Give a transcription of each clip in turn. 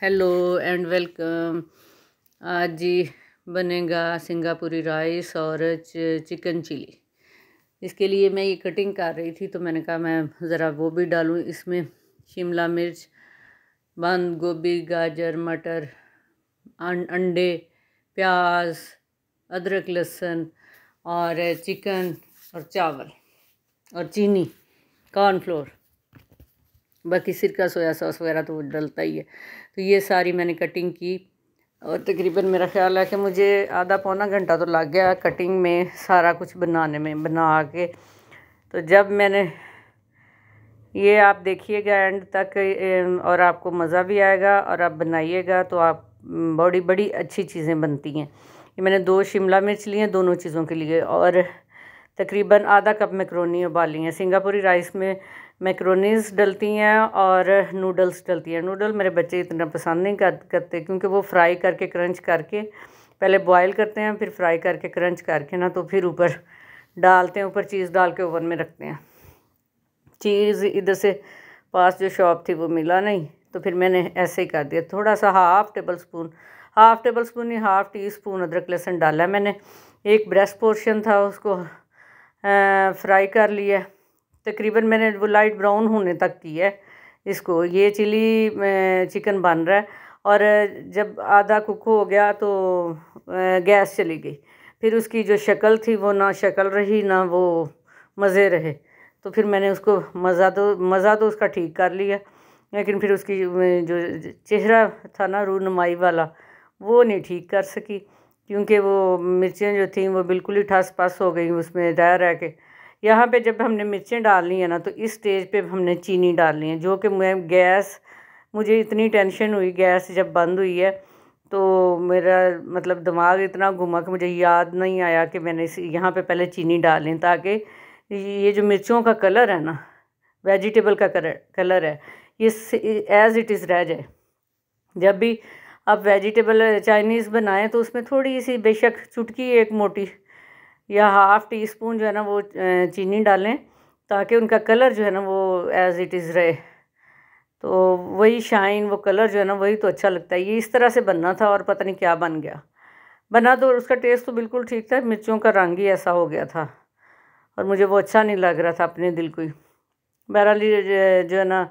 Hello and welcome. आज जी बनेगा सिंगापुरी राइस और चिकन चिली। इसके लिए मैं ये कटिंग कर रही थी तो मैंने कहा मैं ज़रा वो भी डालूँ इसमें। शिमला मिर्च, बंद गोभी, गाजर, मटर, अंडे, प्याज, अदरक, लहसुन और चिकन और चावल और चीनी, कॉर्नफ्लोर, बाकी सिरका सोया सॉस वगैरह तो वो डलता ही है। तो ये सारी मैंने कटिंग की और तकरीबन मेरा ख्याल है कि मुझे आधा पौना घंटा तो लग गया कटिंग में, सारा कुछ बनाने में, बना के। तो जब मैंने ये आप देखिएगा एंड तक और आपको मज़ा भी आएगा और आप बनाइएगा तो आप बड़ी बड़ी अच्छी चीज़ें बनती हैं। ये मैंने 2 शिमला मिर्च लिए हैं दोनों चीज़ों के लिए और तकरीबन आधा कप मैक्रोनी उबाली हैं। सिंगापुरी राइस में मैक्रोनीज़ डलती हैं और नूडल्स डलती हैं। नूडल मेरे बच्चे इतना पसंद नहीं करते क्योंकि वो फ्राई करके क्रंच करके पहले बॉयल करते हैं, फिर फ्राई करके क्रंच करके ना तो फिर ऊपर डालते हैं, ऊपर चीज़ डाल के ओवन में रखते हैं। चीज़ इधर से पास जो शॉप थी वो मिला नहीं तो फिर मैंने ऐसे ही कर दिया। थोड़ा सा हाफ़ टेबल स्पून या हाफ़ टी स्पून अदरक लहसुन डाला मैंने। एक ब्रेस्ट पोर्शन था उसको फ्राई कर लिया। तकरीबन मैंने वो लाइट ब्राउन होने तक की है इसको। ये चिली चिकन बन रहा है और जब आधा कुक हो गया तो गैस चली गई। फिर उसकी जो शक्ल थी वो ना शक्ल रही ना वो मज़े रहे। तो फिर मैंने उसको मज़ा तो उसका ठीक कर लिया, लेकिन फिर उसकी जो चेहरा था ना रूनुमाई वाला वो नहीं ठीक कर सकी क्योंकि वो मिर्चें जो थी वो बिल्कुल ही ठस पस हो गई उसमें रह के। यहाँ पे जब हमने मिर्चें डालनी है ना तो इस स्टेज पे हमने चीनी डालनी है, जो कि मुझे इतनी टेंशन हुई गैस जब बंद हुई है तो मेरा मतलब दिमाग इतना घुमा कि मुझे याद नहीं आया कि मैंने यहाँ पे पहले चीनी डालें ताकि ये जो मिर्चों का कलर है ना, वेजिटेबल का कलर है, ये एज़ इट इज़ रह जाए। जब भी आप वेजिटेबल चाइनीज़ बनाएं तो उसमें थोड़ी सी बेशक चुटकी एक मोटी या हाफ़ टी स्पून जो है ना वो चीनी डालें ताकि उनका कलर जो है ना वो एज़ इट इज़ रहे। तो वही शाइन, वो कलर जो है ना वही तो अच्छा लगता है। ये इस तरह से बनना था और पता नहीं क्या बन गया। बना तो उसका टेस्ट तो बिल्कुल ठीक था, मिर्चों का रंग ही ऐसा हो गया था और मुझे वो अच्छा नहीं लग रहा था अपने दिल को ही। बहरहाल जो है ना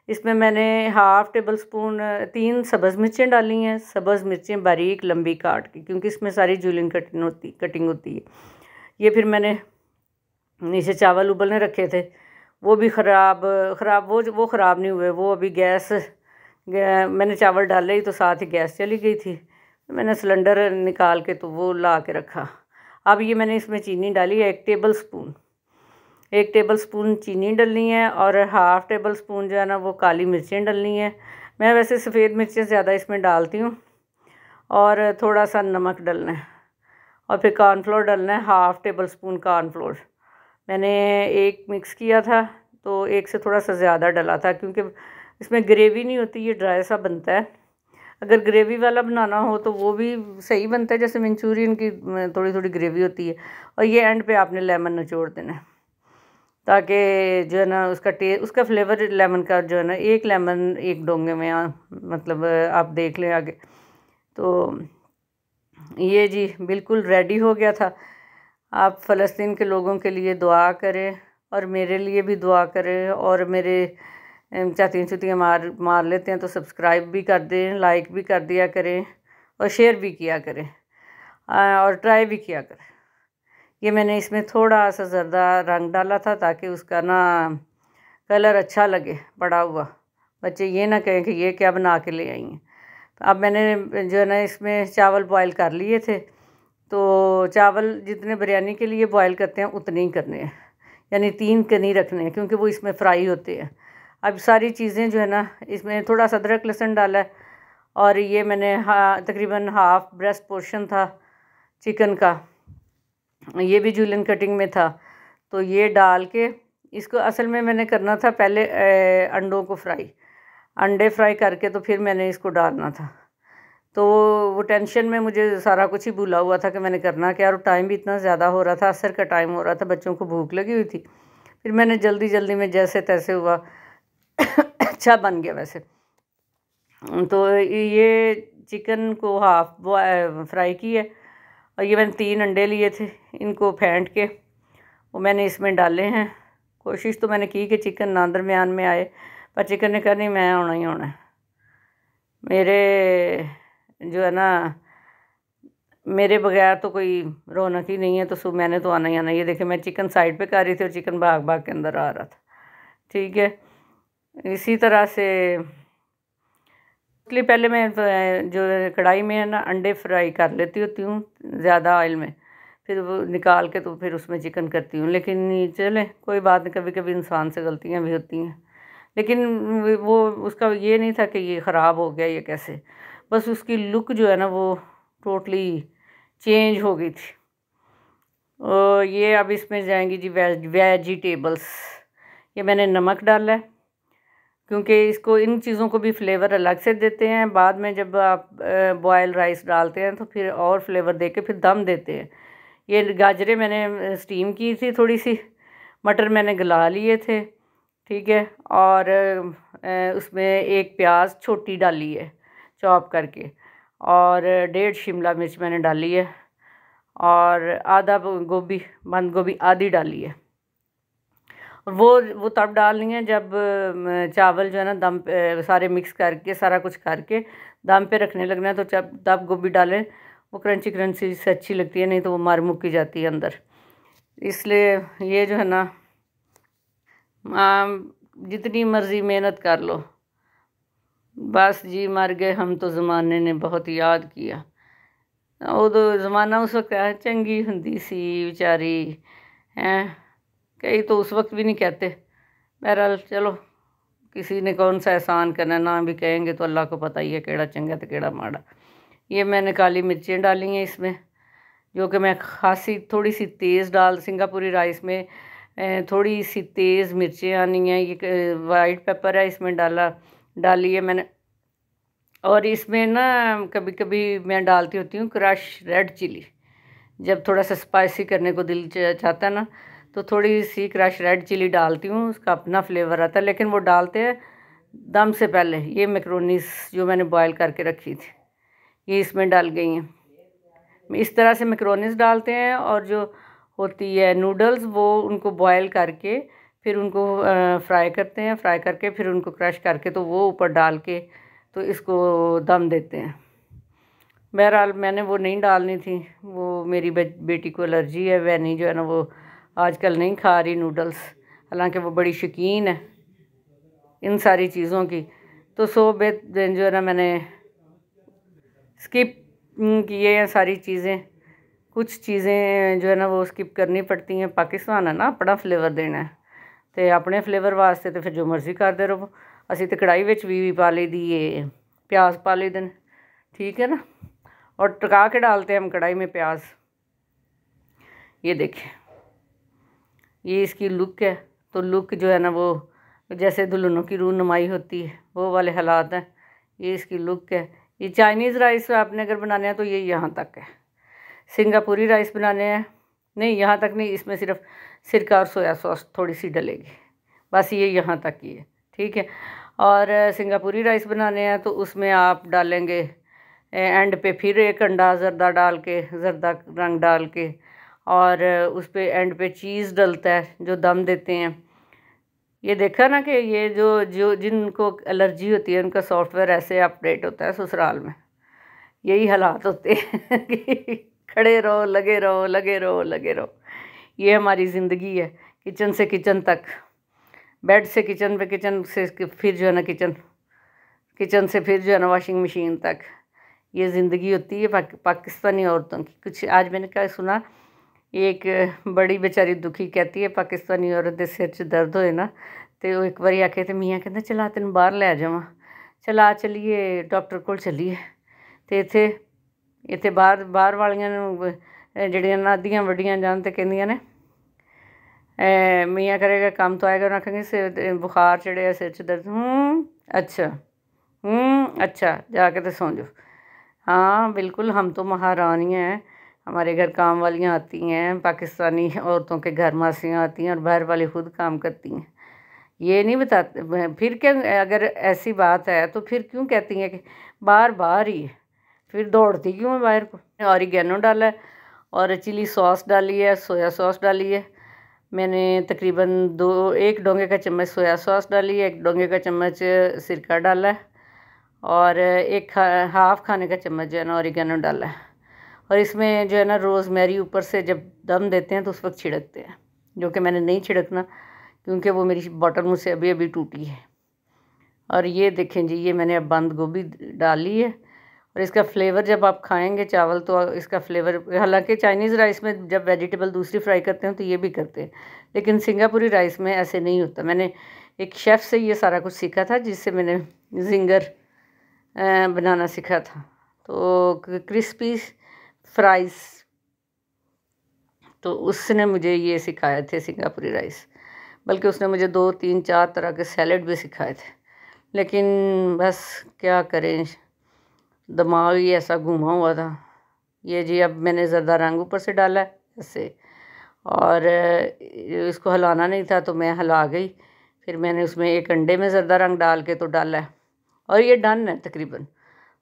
इसमें मैंने हाफ़ टेबल स्पून 3 सब्ज़ मिर्चें डाली हैं। सब्ज़ मिर्चें बारीक लंबी काट के, क्योंकि इसमें सारी जूलियन कटिंग होती है। ये फिर मैंने नीचे चावल उबलने रखे थे, वो भी ख़राब वो ख़राब नहीं हुए। वो अभी मैंने चावल डाले ही तो साथ ही गैस चली गई थी। मैंने सिलेंडर निकाल के तो वो ला के रखा। अब ये मैंने इसमें चीनी डाली है 1 टेबल स्पून चीनी डलनी है और हाफ़ टेबल स्पून जो है ना वो काली मिर्चें डलनी है। मैं वैसे सफ़ेद मिर्चें ज़्यादा इसमें डालती हूँ और थोड़ा सा नमक डलना है और फिर कॉर्नफ्लोर डलना है, हाफ़ टेबल स्पून कॉर्नफ्लोर। मैंने एक मिक्स किया था तो एक से थोड़ा सा ज़्यादा डला था क्योंकि इसमें ग्रेवी नहीं होती, ये ड्राई सा बनता है। अगर ग्रेवी वाला बनाना हो तो वो भी सही बनता है, जैसे मंचूरियन की थोड़ी थोड़ी ग्रेवी होती है। और ये एंड पे आपने लेमन निचोड़ देना है ताकि जो है ना उसका फ्लेवर लेमन का जो है ना, एक लेमन एक डोंगे में मतलब आप देख लें आगे। तो ये जी बिल्कुल रेडी हो गया था। आप फ़लस्तीन के लोगों के लिए दुआ करें और मेरे लिए भी दुआ करें और मेरे चातियाँ मार लेते हैं तो सब्सक्राइब भी कर दें, लाइक भी कर दिया करें और शेयर भी किया करें और ट्राई भी किया करें। ये मैंने इसमें थोड़ा सा ज़र्दा रंग डाला था ताकि उसका ना कलर अच्छा लगे पड़ा हुआ, बच्चे ये ना कहें कि ये क्या बना के ले आई हैं। तो अब मैंने जो है ना इसमें चावल बॉयल कर लिए थे। तो चावल जितने बिरयानी के लिए बॉयल करते हैं उतने ही करने हैं, यानी 3 के नहीं रखने हैं क्योंकि वो इसमें फ्राई होते हैं। अब सारी चीज़ें जो है ना इसमें थोड़ा सा अदरक लहसुन डाला है और ये मैंने तकरीबन हाफ़ ब्रेस्ट पोर्शन था चिकन का, ये भी जूलियन कटिंग में था। तो ये डाल के इसको असल में मैंने करना था पहले अंडे फ्राई करके तो फिर मैंने इसको डालना था। तो वो टेंशन में मुझे सारा कुछ ही भूला हुआ था कि मैंने करना क्या, और टाइम भी इतना ज़्यादा हो रहा था, असर का टाइम हो रहा था, बच्चों को भूख लगी हुई थी। फिर मैंने जल्दी जल्दी में जैसे तैसे हुआ अच्छा बन गया वैसे। तो ये चिकन को हाफ फ्राई की है, और ये मैंने 3 अंडे लिए थे, इनको फेंट के वो मैंने इसमें डाले हैं। कोशिश तो मैंने की कि चिकन ना दरमियान में आए, पर चिकन ने कहा नहीं मैं आना ही होना है। मेरे जो है ना, मेरे बगैर तो कोई रौनक ही नहीं है, तो मैंने तो आना ही आना। ये देखे मैं चिकन साइड पे कर रही थी और चिकन भाग भाग के अंदर आ रहा था। ठीक है, इसी तरह से इसलिए पहले मैं जो कढ़ाई में है ना अंडे फ्राई कर लेती होती हूँ ज़्यादा ऑयल में, फिर वो निकाल के तो फिर उसमें चिकन करती हूँ। लेकिन चले कोई बात नहीं, कभी कभी इंसान से गलतियाँ भी होती हैं। लेकिन वो उसका ये नहीं था कि ये ख़राब हो गया, ये कैसे, बस उसकी लुक जो है ना वो टोटली चेंज हो गई थी। और ये अब इसमें जाएंगी जी वेजिटेबल्स। ये मैंने नमक डाला है, क्योंकि इसको इन चीज़ों को भी फ्लेवर अलग से देते हैं। बाद में जब आप बॉयल राइस डालते हैं तो फिर और फ्लेवर दे के फिर दम देते हैं। ये गाजरें मैंने स्टीम की थी थोड़ी सी, मटर मैंने गला लिए थे। ठीक है, और उसमें 1 प्याज छोटी डाली है चॉप करके, और 1.5 शिमला मिर्च मैंने डाली है, और आधा गोभी, बंद गोभी आधी डाली है। और वो तब डालनी है जब चावल जो है ना दम पे सारे मिक्स करके सारा कुछ करके दम पे रखने लगना है, तो जब तब गोभी डालें, वो क्रंची क्रंची से अच्छी लगती है, नहीं तो वो मार मुक्की जाती है अंदर। इसलिए ये जो है ना, जितनी मर्ज़ी मेहनत कर लो, बस जी मर गए हम तो ज़माने ने बहुत याद किया। उदो ज़माना उस वक्त चंगी हुंदी सी बेचारी हैं, कई तो उस वक्त भी नहीं कहते। बहरहाल चलो, किसी ने कौन सा एहसान करना, ना भी कहेंगे तो अल्लाह को पता ही है केड़ा चंगा तो केड़ा माड़ा। ये मैंने काली मिर्चें डाली हैं इसमें, जो कि मैं खासी थोड़ी सी तेज़ सिंगापुरी राइस में थोड़ी सी तेज़ मिर्चें आनी हैं। ये वाइट पेपर है इसमें डाली है मैंने। और इसमें ना कभी कभी मैं डालती होती हूँ क्रश रेड चिली, जब थोड़ा सा स्पाइसी करने को दिल चाहता है ना, तो थोड़ी सी क्रश रेड चिली डालती हूँ, उसका अपना फ्लेवर आता है। लेकिन वो डालते हैं दम से पहले। ये मैक्रोनीस जो मैंने बॉयल करके रखी थी, ये इसमें डाल गई हैं। इस तरह से मैक्रोनीस डालते हैं, और जो होती है नूडल्स, वो उनको बॉयल करके फिर उनको फ्राई करते हैं, फ्राई करके फिर उनको क्रश करके तो वो ऊपर डाल के तो इसको दम देते हैं। बहरहाल मैंने वो नहीं डालनी थी, वो मेरी बेटी को एलर्जी है, वैनी जो है ना वो आजकल नहीं खा रही नूडल्स, हालांकि वो बड़ी शौकीन है इन सारी चीज़ों की। तो जो है ना मैंने स्किप किए हैं सारी चीज़ें। कुछ चीज़ें जो है ना वो स्किप करनी पड़ती हैं, पाकिस्तान है ना, अपना फ्लेवर देना है, तो अपने फ्लेवर वास्ते तो फिर जो मर्ज़ी करते रहो। असी तो कढ़ाई विच भी पा ली दी ये प्याज पा ली देन, ठीक है ना, और टका के डालते हैं हम कढ़ाई में प्याज। ये देखें, ये इसकी लुक है। तो लुक जो है ना वो जैसे दुल्हनों की रूनुमाई होती है, वो वाले हालात हैं। ये इसकी लुक है। ये चाइनीज़ राइस आपने अगर बनाने हैं तो ये यहाँ तक है। सिंगापुरी राइस बनाने हैं, नहीं यहाँ तक नहीं, इसमें सिर्फ सिरका और सोया सॉस थोड़ी सी डलेगी, बस ये यहाँ तक ही है, ठीक है। और सिंगापुरी राइस बनाने हैं तो उसमें आप डालेंगे एंड पे फिर 1 अंडा जर्दा रंग डाल के, और उस पर एंड पे चीज़ डलता है जो दम देते हैं। ये देखा ना कि ये जो जो जिनको एलर्जी होती है उनका सॉफ्टवेयर ऐसे अपडेट होता है ससुराल में। यही हालात होते हैं कि खड़े रहो, लगे रहो, लगे रहो, लगे रहो। ये हमारी ज़िंदगी है, किचन से किचन तक, बेड से किचन पे, किचन से फिर जो है ना किचन से फिर जो है ना वॉशिंग मशीन तक। ये ज़िंदगी होती है पाकिस्तानी औरतों की। कुछ आज मैंने क्या सुना, एक बड़ी बेचारी दुखी कहती है पाकिस्तानी औरत दे सिर च दर्द होए ना, तो वो एक बारी आके तो मियाँ कहते चला तेन बाहर लै जावां, चला चलिए डॉक्टर कोल चलिए। तो इत्थे बाहर वालियां जड़ियां ना अद्धियां वड्डियां जान तो कहंदियां ने मियाँ करेगा काम तो आएगा, उन्हें आखेंगे बुखार चढ़े सिर च दर्द, अच्छा जाके तो सो जाओ। हाँ बिल्कुल, हम तो महारानियाँ हैं, हमारे घर काम वालियाँ आती हैं, पाकिस्तानी औरतों के घर मासियाँ आती हैं, और बाहर वाली खुद काम करती हैं। ये नहीं बताते फिर क्या, अगर ऐसी बात है तो फिर क्यों कहती हैं कि बार बार ही, फिर दौड़ती क्यों है बाहर को। ऑरिगेनो डाला है और चिली सॉस डाली है, सोया सॉस डाली है। मैंने तकरीबन 1 डोंगे का चम्मच सोया सॉस डाली है, 1 डोंगे का चम्मच सिरका डाला है और हाफ खाने का चम्मच जो है ना ऑरिगेनो डाला है। और इसमें जो है ना रोज़मेरी ऊपर से जब दम देते हैं तो उस वक्त छिड़कते हैं, जो कि मैंने नहीं छिड़कना क्योंकि वो मेरी बॉटल मुझसे अभी अभी टूटी है। और ये देखें जी, ये मैंने अब बंद गोभी डाली है और इसका फ्लेवर जब आप खाएंगे चावल तो इसका फ्लेवर, हालांकि चाइनीज़ राइस में जब वेजिटेबल दूसरी फ्राई करते हैं तो ये भी करते हैं, लेकिन सिंगापुरी राइस में ऐसे नहीं होता। मैंने एक शेफ़ से ये सारा कुछ सीखा था जिससे मैंने जिंगर बनाना सीखा था। तो क्रिस्पी फ्राइज़, तो उसने मुझे ये सिखाए थे सिंगापुरी राइस, बल्कि उसने मुझे 2 3 4 तरह के सैलड भी सिखाए थे। लेकिन बस क्या करें, दिमाग ही ऐसा घूमा हुआ था। ये जी अब मैंने ज़र्दा रंग ऊपर से डाला है ऐसे, और इसको हिलाना नहीं था तो मैं हिला गई। फिर मैंने उसमें 1 अंडे में ज़र्दा रंग डाल के तो डाला है और ये डन है। तकरीबन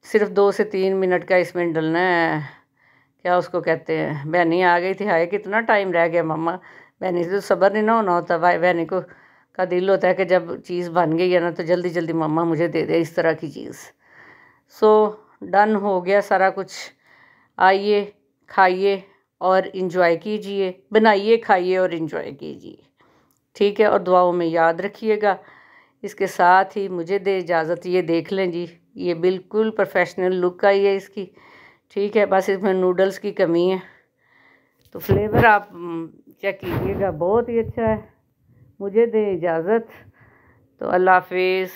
सिर्फ 2 से 3 मिनट का इसमें डलना है। क्या उसको कहते हैं, बहनी आ गई थी, हाय कितना टाइम रह गया मम्मा। बहनी से तो सब्र नहीं ना होना होता, भाई बहनी को का दिल होता है कि जब चीज़ बन गई है ना तो जल्दी जल्दी मम्मा मुझे दे दे, इस तरह की चीज़। सो डन हो गया सारा कुछ। आइए खाइए और इन्जॉय कीजिए, बनाइए खाइए और इन्जॉय कीजिए, ठीक है। और दुआओं में याद रखिएगा। इसके साथ ही मुझे दे इजाज़त। ये देख लें जी, ये बिल्कुल प्रोफेशनल लुक आई है इसकी, ठीक है। बस इसमें नूडल्स की कमी है, तो फ्लेवर आप चेक कीजिएगा, बहुत ही अच्छा है। मुझे दे इजाज़त, तो अल्लाह हाफिज़।